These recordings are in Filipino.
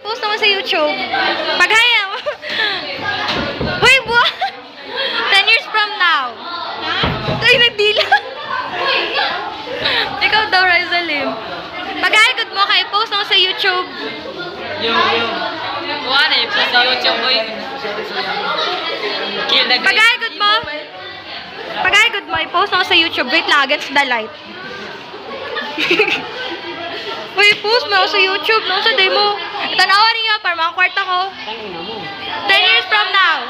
i-post naman sa YouTube. Paghaya mo. Uy, buwan! 10 years from now. Ay, nagdila. Ikaw daw, Rizalim. Pag-aikot mo ka, i-post naman sa YouTube. Wala eh, plus sa YouTube boy. Pag-aikot mo. Pag-aikot mo, i-post naman sa YouTube. Wait lang, against the light. Uy, post mo sa YouTube, no? Sa day mo. Tanawan niya, para mga kwarta ko. 10 years from now.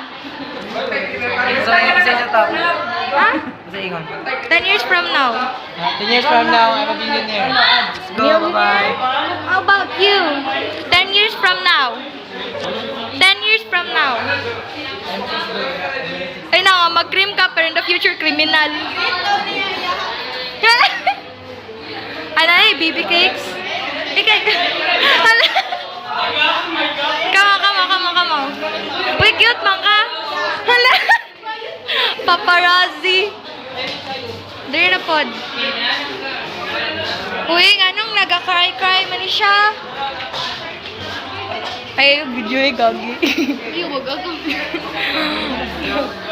Ha? 10 years from now. 10 years from now, I'm a billionaire. Let's go, bye-bye. How about you? 10 years from now. 10 years from now. Ay na nga, mag-cream ka, pero in the future, criminal. Ano na baby cakes? Ikaw. Hala. Kama. Uy, cute man ka. Hala. Paparazzi. Dari na pod. Uy, anong nagka-cry-cry man siya? Ay, video ay gagi. Ay, wag gagi.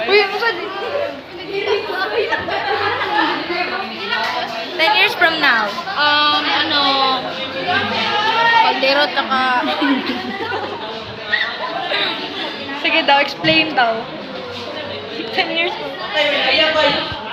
Uy, ano sa 10 years from now. Pagderot ka. Sige daw, explain daw. 10 years from now.